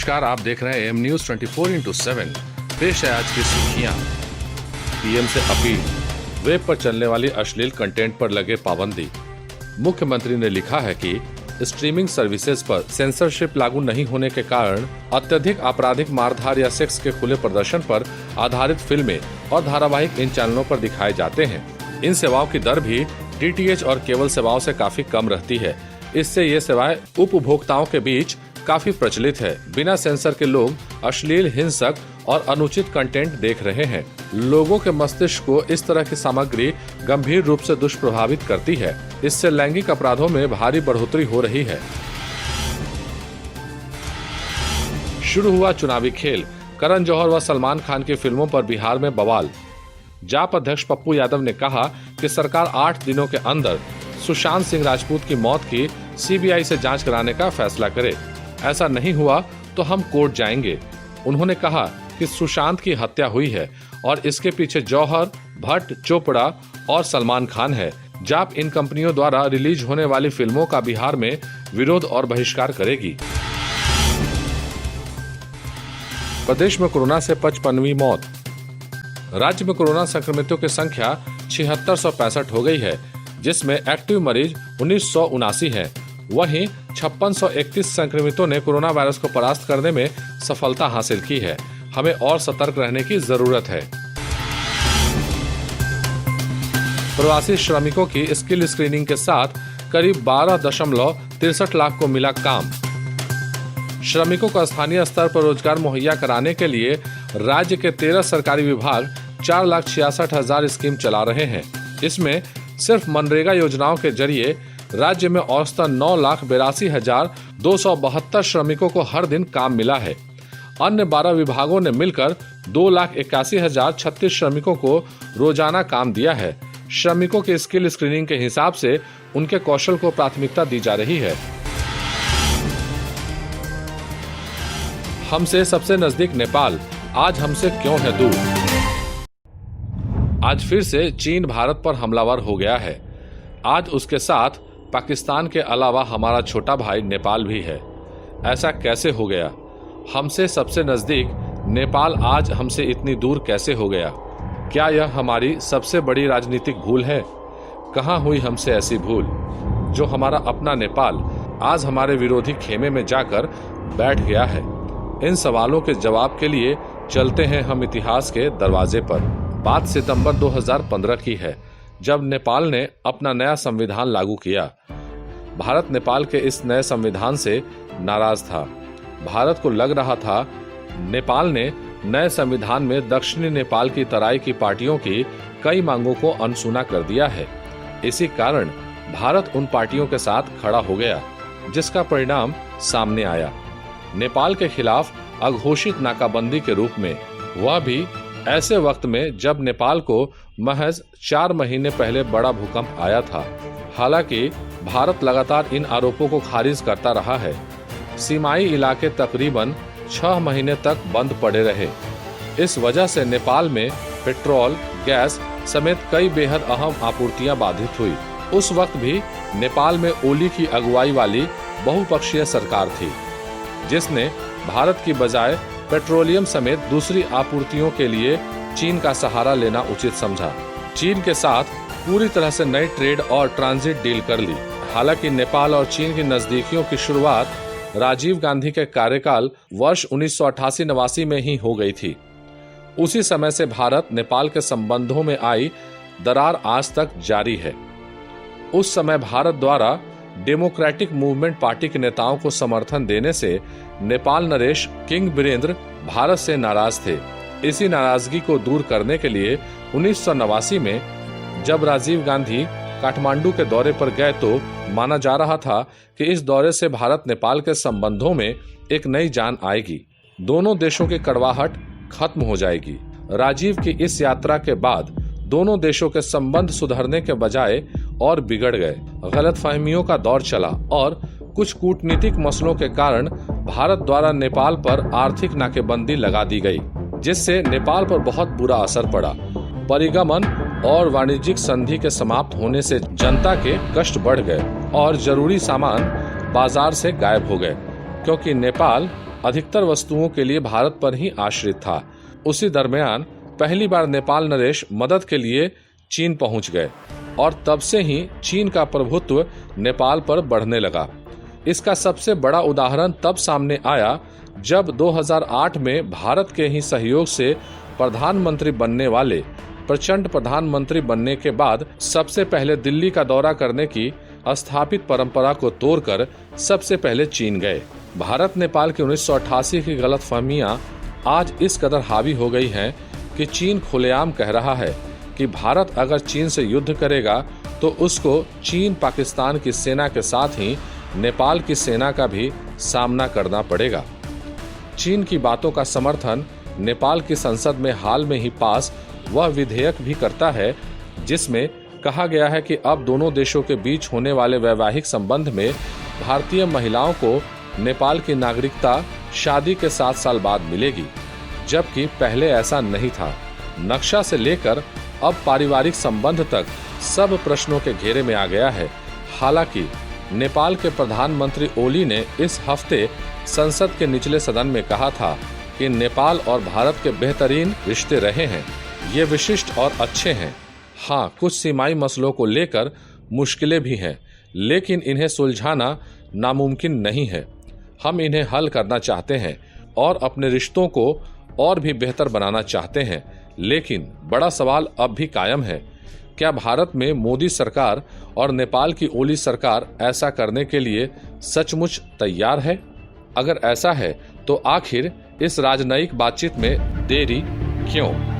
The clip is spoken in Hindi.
नमस्कार, आप देख रहे हैं एम न्यूज 24/7। पेश है आज की सुर्खियां। पीएम से अपील, वेब पर चलने वाली अश्लील कंटेंट पर लगे पाबंदी। मुख्यमंत्री ने लिखा है कि स्ट्रीमिंग सर्विसेज पर सेंसरशिप लागू नहीं होने के कारण अत्यधिक आपराधिक मारधार या सेक्स के खुले प्रदर्शन पर आधारित फिल्में और धारावाहिक इन चैनलों पर दिखाए जाते हैं। इन सेवाओं की दर भी डीटीएच और केबल सेवाओं से काफी कम रहती है। इससे ये सेवाएं उपभोक्ताओं के बीच काफी प्रचलित है। बिना सेंसर के लोग अश्लील, हिंसक और अनुचित कंटेंट देख रहे हैं। लोगों के मस्तिष्क को इस तरह की सामग्री गंभीर रूप से दुष्प्रभावित करती है। इससे लैंगिक अपराधों में भारी बढ़ोतरी हो रही है। शुरू हुआ चुनावी खेल। करण जौहर व सलमान खान की फिल्मों पर बिहार में बवाल। जाप अध्यक्ष पप्पू यादव ने कहा कि सरकार 8 दिनों के अंदर सुशांत सिंह राजपूत की मौत की सीबीआई से जांच कराने का फैसला करे। ऐसा नहीं हुआ तो हम कोर्ट जाएंगे। उन्होंने कहा कि सुशांत की हत्या हुई है और इसके पीछे जौहर, भट्ट, चोपड़ा और सलमान खान है। जाप इन कंपनियों द्वारा रिलीज होने वाली फिल्मों का बिहार में विरोध और बहिष्कार करेगी। प्रदेश में कोरोना से 55वीं मौत। राज्य में कोरोना संक्रमितों की संख्या 7665 हो गई है, जिसमें एक्टिव मरीज 1979 हैं। वहीं 5631 संक्रमितों ने कोरोना वायरस को परास्त करने में सफलता हासिल की है। हमें और सतर्क रहने की जरूरत है। प्रवासी श्रमिकों की स्किल स्क्रीनिंग के साथ करीब 12.63 लाख को मिला काम। श्रमिकों को स्थानीय स्तर पर रोजगार मुहैया कराने के लिए राज्य के 13 सरकारी विभाग 4,66,000 स्कीम चला रहे हैं। इसमें सिर्फ मनरेगा योजनाओं के जरिए राज्य में औसतन 9,82,272 श्रमिकों को हर दिन काम मिला है। अन्य 12 विभागों ने मिलकर 2,81,036 श्रमिकों को रोजाना काम दिया है। श्रमिकों की स्किल स्क्रीनिंग के हिसाब से उनके कौशल को प्राथमिकता दी जा रही है। हमसे सबसे नजदीक नेपाल, आज हमसे क्यों है दूर। आज फिर से चीन भारत पर हमलावर हो गया है। आज उसके साथ पाकिस्तान के अलावा हमारा छोटा भाई नेपाल भी है। ऐसा कैसे हो गया? हमसे सबसे नजदीक नेपाल आज हमसे इतनी दूर कैसे हो गया? क्या यह हमारी सबसे बड़ी राजनीतिक भूल है? कहां हुई हमसे ऐसी भूल जो हमारा अपना नेपाल आज हमारे विरोधी खेमे में जाकर बैठ गया है? इन सवालों के जवाब के लिए चलते हैं हम इतिहास के दरवाजे पर। बात सितंबर 2015 की है, जब नेपाल ने अपना नया संविधान लागू किया। भारत नेपाल के इस नए संविधान से नाराज था। भारत को लग रहा था नेपाल ने नए संविधान में दक्षिणी नेपाल की तराई की पार्टियों की कई मांगों को अनसुना कर दिया है। इसी कारण भारत उन पार्टियों के साथ खड़ा हो गया, जिसका परिणाम सामने आया। नेपाल के खिलाफ अघोषित नाकाबंदी के रूप में, वह भी ऐसे वक्त में जब नेपाल को महज 4 महीने पहले बड़ा भूकंप आया था। हालांकि भारत लगातार इन आरोपों को खारिज करता रहा है। सीमाई इलाके तकरीबन 6 महीने तक बंद पड़े रहे। इस वजह से नेपाल में पेट्रोल, गैस समेत कई बेहद अहम आपूर्तियां बाधित हुई। उस वक्त भी नेपाल में ओली की अगुवाई वाली बहुपक्षीय सरकार थी, जिसने भारत की बजाय पेट्रोलियम समेत दूसरी आपूर्तियों के लिए चीन का सहारा लेना उचित समझा। चीन के साथ पूरी तरह से नई ट्रेड और ट्रांजिट डील कर ली। हालांकि नेपाल और चीन की नजदीकियों की शुरुआत राजीव गांधी के कार्यकाल वर्ष 1988-89 में ही हो गई थी। उसी समय से भारत नेपाल के संबंधों में आई दरार आज तक जारी है। उस समय भारत द्वारा डेमोक्रेटिक मूवमेंट पार्टी के नेताओं को समर्थन देने से नेपाल नरेश किंग वीरेंद्र भारत से नाराज थे। इसी नाराजगी को दूर करने के लिए 1989 में जब राजीव गांधी काठमांडू के दौरे पर गए तो माना जा रहा था कि इस दौरे से भारत नेपाल के संबंधों में एक नई जान आएगी। दोनों देशों की कड़वाहट खत्म हो जाएगी। राजीव की इस यात्रा के बाद दोनों देशों के संबंध सुधरने के बजाय और बिगड़ गए। गलतफहमियों का दौर चला और कुछ कूटनीतिक मसलों के कारण भारत द्वारा नेपाल पर आर्थिक नाकेबंदी लगा दी गई, जिससे नेपाल पर बहुत बुरा असर पड़ा। परिगमन और वाणिज्यिक संधि के समाप्त होने से जनता के कष्ट बढ़ गए और जरूरी सामान बाजार से गायब हो गए, क्योंकि नेपाल अधिकतर वस्तुओं के लिए भारत पर ही आश्रित था। उसी दरमियान पहली बार नेपाल नरेश मदद के लिए चीन पहुंच गए और तब से ही चीन का प्रभुत्व नेपाल पर बढ़ने लगा। इसका सबसे बड़ा उदाहरण तब सामने आया जब 2008 में भारत के ही सहयोग से प्रधानमंत्री बनने वाले प्रचंड प्रधानमंत्री बनने के बाद सबसे पहले दिल्ली का दौरा करने की स्थापित परंपरा को तोड़कर सबसे पहले चीन गए। भारत नेपाल की 1988 की गलतफहमियां आज इस कदर हावी हो गई हैं कि चीन खुलेआम कह रहा है कि भारत अगर चीन से युद्ध करेगा तो उसको चीन पाकिस्तान की सेना के साथ ही नेपाल की सेना का भी सामना करना पड़ेगा। चीन की बातों का समर्थन नेपाल की संसद में हाल में ही पास वह विधेयक भी करता है जिसमें कहा गया है कि अब दोनों देशों के बीच होने वाले वैवाहिक संबंध में भारतीय महिलाओं को नेपाल की नागरिकता शादी के 7 साल बाद मिलेगी, जबकि पहले ऐसा नहीं था। नक्शा से लेकर अब पारिवारिक संबंध तक सब प्रश्नों के घेरे में आ गया है। हालांकि नेपाल के प्रधानमंत्री ओली ने इस हफ्ते संसद के निचले सदन में कहा था कि नेपाल और भारत के बेहतरीन रिश्ते रहे हैं, ये विशिष्ट और अच्छे हैं। हाँ, कुछ सीमाई मसलों को लेकर मुश्किलें भी हैं, लेकिन इन्हें सुलझाना नामुमकिन नहीं है। हम इन्हें हल करना चाहते हैं और अपने रिश्तों को और भी बेहतर बनाना चाहते हैं। लेकिन बड़ा सवाल अब भी कायम है, क्या भारत में मोदी सरकार और नेपाल की ओली सरकार ऐसा करने के लिए सचमुच तैयार है? अगर ऐसा है तो आखिर इस राजनयिक बातचीत में देरी क्यों?